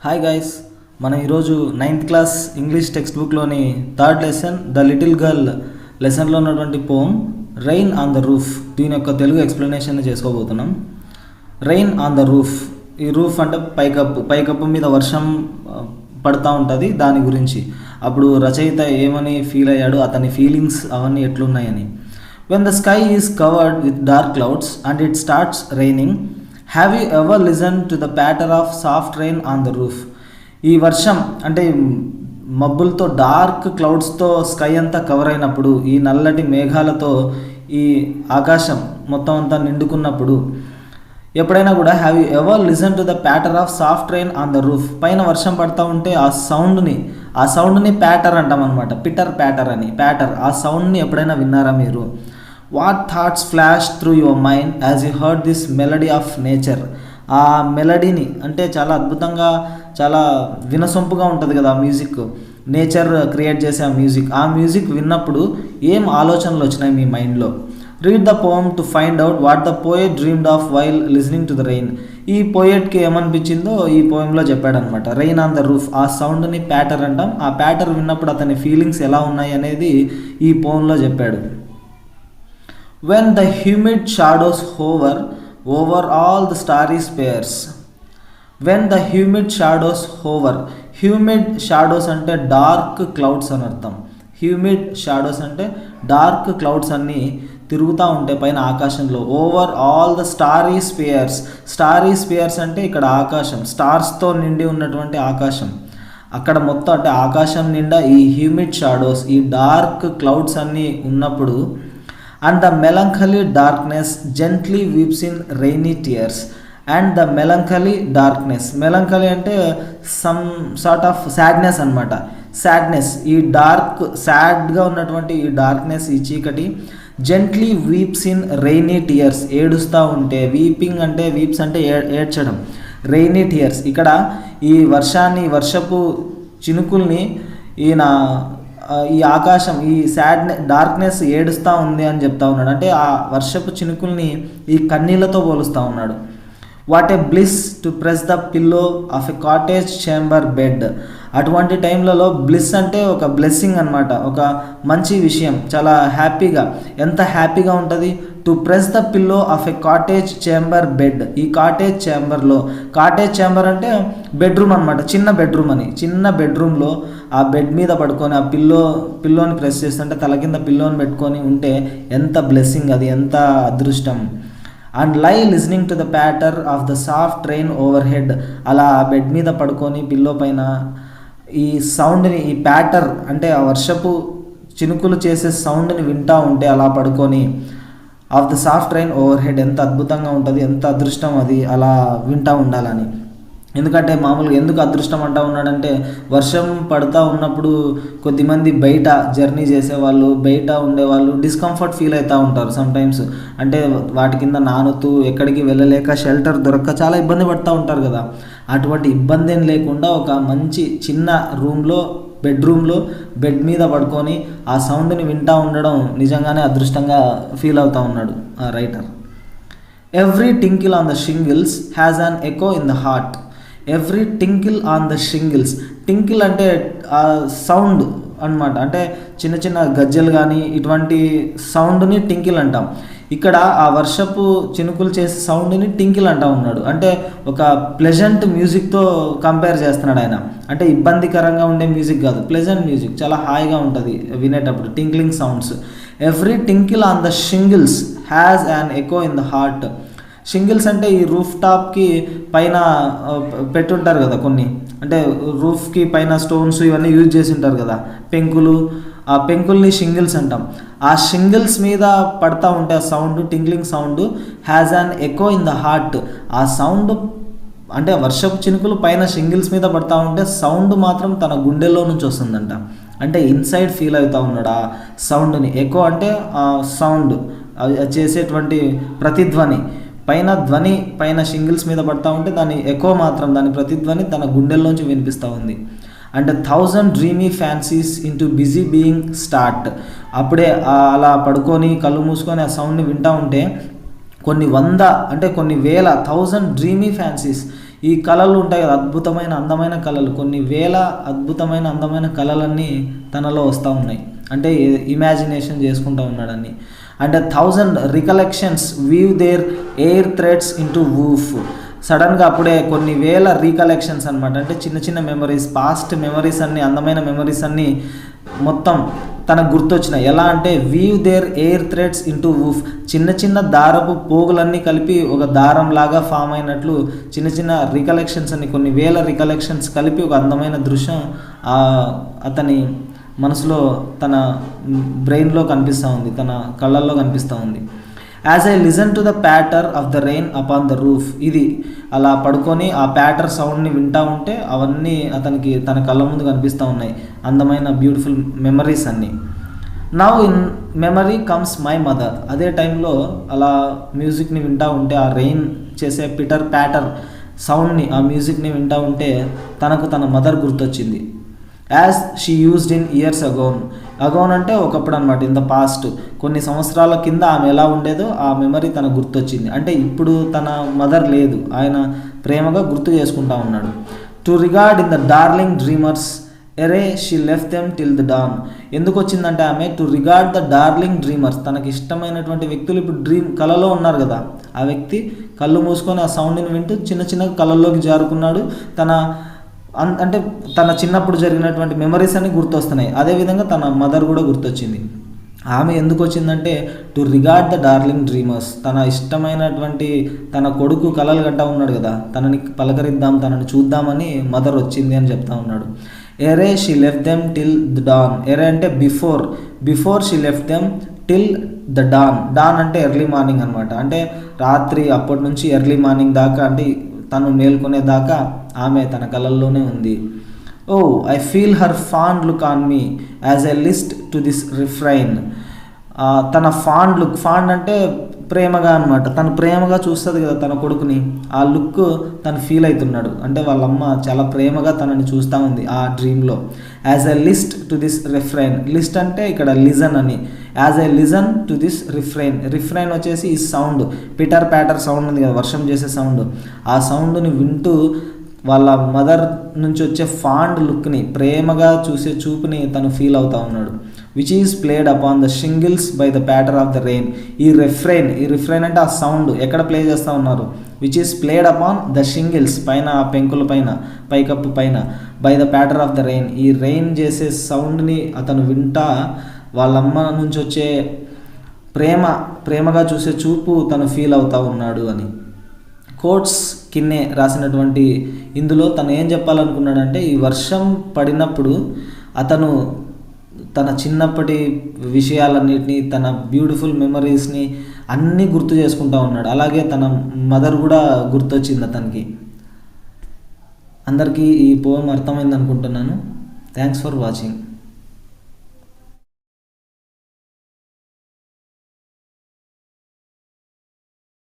Hi guys, మనం ఈరోజు 9th class English text బుక్లోని third lesson the little girl లెసన్లో ఉన్నటువంటి poem rain on the roof, దీని యొక్క తెలుగు ఎక్స్ప్లెనేషన్ చేసుకోబోతున్నాం. రెయిన్ ఆన్ ద రూఫ్, ఈ రూఫ్ అంటే పైకప్పు మీద వర్షం పడుతూ ఉంటుంది, దాని గురించి. అప్పుడు రచయిత ఏమని ఫీల్ అయ్యాడు, అతని ఫీలింగ్స్ అవన్నీ ఎట్లున్నాయని. When the sky is covered with dark clouds and it starts raining, have you ever listen to the patter of soft rain on the roof. ఈ వర్షం అంటే మబ్బులతో డార్క్ క్లౌడ్స్తో స్కై అంతా కవర్ అయినప్పుడు, ఈ నల్లటి మేఘాలతో ఈ ఆకాశం మొత్తం అంతా నిండుకున్నప్పుడు ఎప్పుడైనా కూడా have you ever listen to the patter of soft rain on the roof, పైన వర్షం పడుతూ ఉంటే ఆ సౌండ్ని ప్యాటర్ అంటాం అనమాట. ప్యాటర్ అని, ఆ సౌండ్ని ఎప్పుడైనా విన్నారా మీరు? What thoughts flash through your mind as you heard this melody of nature. ఆ మెలడీని అంటే చాలా అద్భుతంగా, చాలా వినసొంపుగా ఉంటుంది కదా ఆ మ్యూజిక్, నేచర్ క్రియేట్ చేసే ఆ మ్యూజిక్ విన్నప్పుడు ఏం ఆలోచనలు వచ్చినాయి మీ మైండ్లో? Read the poem to find out what the poet dreamed of while listening to the rain. ఈ పోయెట్కి ఏమనిపించిందో ఈ పోయంలో చెప్పాడనమాట. రెయిన్ ఆన్ ద రూఫ్, ఆ సౌండ్ని ప్యాటర్ అంటాం. ఆ ప్యాటర్ విన్నప్పుడు అతని ఫీలింగ్స్ ఎలా ఉన్నాయి అనేది ఈ పోయంలో చెప్పాడు. When the humid shadows hover over all the starry spheres. When the humid shadows hover. Humid shadows అంటే డార్క్ క్లౌడ్స్ అని అర్థం. హ్యూమిడ్ షాడోస్ అంటే డార్క్ క్లౌడ్స్ అన్నీ తిరుగుతూ ఉంటాయి పైన ఆకాశంలో. Over all the starry spheres అంటే ఇక్కడ ఆకాశం, స్టార్స్తో నిండి ఉన్నటువంటి ఆకాశం. అక్కడ మొత్తం అంటే ఆకాశం నిండా ఈ హ్యూమిడ్ షాడోస్, ఈ డార్క్ క్లౌడ్స్ అన్నీ ఉన్నప్పుడు, and the melancholy darkness gently weeps in rainy tears. And the melancholy darkness, melancholy అంటే some sort of sadness అన్నమాట. సాడ్నెస్, ఈ డార్క్ సాడ్గా ఉన్నటువంటి ఈ డార్క్నెస్, ఈ చీకటి gently weeps in rainy tears, ఏడుస్తూ ఉంటే. వీపింగ్ అంటే, వీప్స్ అంటే ఏడ్చడం. రెయినీ టీయర్స్, ఇక్కడ ఈ వర్షపు చినుకుల్ని ఈ ఆకాశం, ఈ డార్క్నెస్ ఏడుస్తూ ఉంది అని చెప్తా ఉన్నాడు. అంటే ఆ వర్షపు చినుకుల్ని ఈ కన్నీళ్లతో పోలుస్తూ ఉన్నాడు. What a bliss to press the pillow of a cottage chamber bed. అటువంటి టైంలలో బ్లిస్ అంటే ఒక బ్లెస్సింగ్ అనమాట, ఒక మంచి విషయం, చాలా హ్యాపీగా. ఎంత హ్యాపీగా ఉంటుంది? To press the pillow of a cottage chamber bed. ఈ కాటేజ్ ఛాంబర్ అంటే బెడ్రూమ్ అనమాట, చిన్న బెడ్రూమ్లో ఆ బెడ్ మీద పడుకొని ఆ పిల్లోని ప్రెస్ చేస్తుంటే, తల కింద పిల్లోని పెట్టుకొని ఉంటే ఎంత బ్లెస్సింగ్, అది ఎంత అదృష్టం. అండ్ లై listening to the patter of the soft reign over head. అలా ఆ బెడ్ మీద పడుకొని పిల్లో పైన ఈ సౌండ్ని, ఈ ప్యాటర్ అంటే ఆ వర్షపు చినుకులు చేసే సౌండ్ని వింటూ ఉంటే, అలా పడుకొని of the soft reign over head, ఎంత అద్భుతంగా ఉంటుంది, ఎంత అదృష్టం అది అలా వింటూ ఉండాలని. ఎందుకంటే మామూలుగా ఎందుకు అదృష్టం అంటూ ఉన్నాడంటే, వర్షం పడుతూ ఉన్నప్పుడు కొద్దిమంది బయట జర్నీ చేసేవాళ్ళు, బయట ఉండేవాళ్ళు డిస్కంఫర్ట్ ఫీల్ అవుతూ ఉంటారు సమ్టైమ్స్. అంటే వాటి కింద నానుతూ ఎక్కడికి వెళ్ళలేక, షెల్టర్ దొరక్క చాలా ఇబ్బంది పడుతూ ఉంటారు కదా. అటువంటి ఇబ్బంది ఏం లేకుండా ఒక మంచి చిన్న బెడ్రూమ్లో బెడ్ మీద పడుకొని ఆ సౌండ్ని వింటూ ఉండడం నిజంగానే అదృష్టంగా ఫీల్ అవుతూ ఉన్నాడు ఆ writer. Every tinkle on the shingles has an echo in the heart. Every tinkle on the shingles. Tinkle అంటే ఆ సౌండ్ అనమాట, అంటే చిన్న చిన్న గజ్జలు కానీ ఇటువంటి సౌండ్ని టింకిల్ అంటాం. ఇక్కడ ఆ వర్షపు చినుకులు చేసే సౌండ్ని టింకిల్ అంటా ఉన్నాడు. అంటే ఒక ప్లెజెంట్ మ్యూజిక్తో కంపేర్ చేస్తున్నాడు ఆయన. అంటే ఇబ్బందికరంగా ఉండే మ్యూజిక్ కాదు, ప్లెజెంట్ మ్యూజిక్, చాలా హాయిగా ఉంటుంది వినేటప్పుడు, tinkling sounds. Every tinkle on the shingles has an echo in the heart. Shingles అంటే ఈ రూఫ్ టాప్కి పైన పెట్టుంటారు కదా కొన్ని, అంటే రూఫ్కి పైన స్టోన్స్ ఇవన్నీ యూజ్ చేసి ఉంటారు కదా, పెంకులు. ఆ పెంకుల్ని షింగిల్స్ అంటాం. ఆ షింగిల్స్ మీద పడతా ఉంటే ఆ sound, tinkling sound, has an echo in the heart. ఆ సౌండ్ అంటే వర్షపు చినుకులు పైన షింగిల్స్ మీద పడతా ఉంటే సౌండ్ మాత్రం తన గుండెల్లో నుంచి వస్తుందంట. అంటే ఇన్సైడ్ ఫీల్ అవుతూ ఉన్నాడు ఆ సౌండ్ని. ఎకో అంటే ఆ సౌండ్ చేసేటువంటి ప్రతిధ్వని, పైన షింగిల్స్ మీద పడతా ఉంటే దాని ఎకో మాత్రం, దాని ప్రతిధ్వని తన గుండెల్లోంచి వినిపిస్తూ ఉంది. And 1000 dreamy fancies into busy being start. అప్పుడే అలా పడుకొని కళ్ళు మూసుకొని ఆ సౌండ్ని వింటూ ఉంటే కొన్ని వేల 1000 డ్రీమీ ఫ్యాన్సీస్, ఈ కళలు ఉంటాయి కదా, అద్భుతమైన అందమైన కళలు, కొన్ని వేల అద్భుతమైన అందమైన కళలన్నీ తనలో వస్తూ ఉన్నాయి. అంటే ఇమాజినేషన్ చేసుకుంటూ ఉన్నాడని. And 1000 recollections weave their air threads into woof. సడన్గా అప్పుడే కొన్ని వేల రీకలెక్షన్స్ అనమాట, అంటే చిన్న చిన్న మెమరీస్, పాస్ట్ మెమరీస్ అన్నీ, అందమైన మెమరీస్ అన్నీ మొత్తం తనకు గుర్తొచ్చినాయి. ఎలా అంటే weave their air threads into woof, చిన్న చిన్న దారపు పోగులన్నీ కలిపి ఒక దారం లాగా ఫామ్ అయినట్లు చిన్న చిన్న రికలెక్షన్స్ అన్ని, కొన్ని వేల రికలెక్షన్స్ కలిపి ఒక అందమైన దృశ్యం అతని మనసులో, తన బ్రెయిన్లో కనిపిస్తూ ఉంది, తన కళ్ళల్లో కనిపిస్తూ ఉంది. As I listen to the patter of the rain upon the roof. ఇది అలా పడుకొని ఆ ప్యాటర్ సౌండ్ని వింటూ ఉంటే అవన్నీ అతనికి తన కళ్ళ ముందు కనిపిస్తూ ఉన్నాయి, అందమైన బ్యూటిఫుల్ మెమరీస్ అన్నీ. Now in memory comes my mother. అదే టైంలో అలా మ్యూజిక్ని వింటూ ఉంటే, ఆ రెయిన్ చేసే ప్యాటర్ సౌండ్ని, ఆ మ్యూజిక్ని వింటూ ఉంటే తనకు తన మదర్ గుర్తొచ్చింది. As she used in years agone. Agone అంటే ఒకప్పుడు అనమాట, ఇన్ ద పాస్ట్, కొన్ని సంవత్సరాల కింద ఆమె ఎలా ఉండేదో ఆ మెమరీ తనకు గుర్తొచ్చింది. అంటే ఇప్పుడు తన మదర్ లేదు, ఆయన ప్రేమగా గుర్తు చేసుకుంటా ఉన్నాడు. To regard in the darling dreamers ere she left them till the dawn. ఎందుకు వచ్చిందంటే ఆమె to regard the darling dreamers, తనకి ఇష్టమైనటువంటి వ్యక్తులు ఇప్పుడు కళలో ఉన్నారు కదా, ఆ వ్యక్తి కళ్ళు మూసుకొని ఆ సౌండ్ని వింటూ చిన్న చిన్న కళల్లోకి జారుకున్నాడు. అంటే తన చిన్నప్పుడు జరిగినటువంటి మెమరీస్ అన్ని గుర్తొస్తున్నాయి. అదేవిధంగా తన మదర్ కూడా గుర్తొచ్చింది. ఆమె ఎందుకు వచ్చిందంటే to regard the darling dreamers, తన ఇష్టమైనటువంటి తన కొడుకు కలలు గంటా ఉన్నాడు కదా, తనని పలకరిద్దాం, తనని చూద్దామని మదర్ వచ్చింది అని చెప్తా ఉన్నాడు. Ere she left them till the dawn. Ere అంటే before she left them till the dawn అంటే ఎర్లీ మార్నింగ్ అనమాట. అంటే రాత్రి అప్పటి నుంచి ఎర్లీ మార్నింగ్ దాకా, అంటే తను మేల్కొనేదాకా ఆమె తన కళల్లోనే ఉంది. Oh I feel her fond look on me as a list to this refrain. తన ఫాండ్ లుక్, ఫాండ్ అంటే ప్రేమగా అనమాట, తను ప్రేమగా చూస్తుంది కదా తన కొడుకుని, ఆ లుక్ తను ఫీల్ అవుతున్నాడు. అంటే వాళ్ళమ్మ చాలా ప్రేమగా తనని చూస్తూ ఉంది ఆ డ్రీమ్లో. As a list to this refrain. List అంటే ఇక్కడ లిజన్ అని. As a listen to this refrain వచ్చేసి ఈ సౌండ్, ప్యాటర్ సౌండ్ ఉంది కదా, వర్షం చేసే సౌండ్, ఆ సౌండ్ని వింటూ వాళ్ళ మదర్ నుంచి వచ్చే ఫాండ్ లుక్ని, ప్రేమగా చూసే చూపుని తను ఫీల్ అవుతూ ఉన్నాడు. Which is played upon the shingles by the patter of the rain. ఈ రిఫ్రైన్ అంటే ఆ సౌండ్ ఎక్కడ ప్లే చేస్తూ ఉన్నారు, which is played upon the shingles, పైన ఆ పెంకుల పైన, పైకప్పు పైన, by the patter of the rain. ఈ రెయిన్ చేసే సౌండ్ని అతను వింటా వాళ్ళమ్మ నుంచి వచ్చే ప్రేమగా చూసే చూపు తను ఫీల్ అవుతూ ఉన్నాడు అని. కోట్స్ కిన్నే రాసినటువంటి ఇందులో తను ఏం చెప్పాలనుకున్నాడంటే, ఈ వర్షం పడినప్పుడు అతను తన చిన్నప్పటి విషయాలన్నిటినీ, తన బ్యూటిఫుల్ మెమరీస్ని అన్నీ గుర్తు చేసుకుంటూ ఉన్నాడు. అలాగే తన మదర్ కూడా గుర్తొచ్చింది అతనికి. అందరికీ ఈ పోయం అర్థమైంది అనుకుంటున్నాను. Thanks for watching.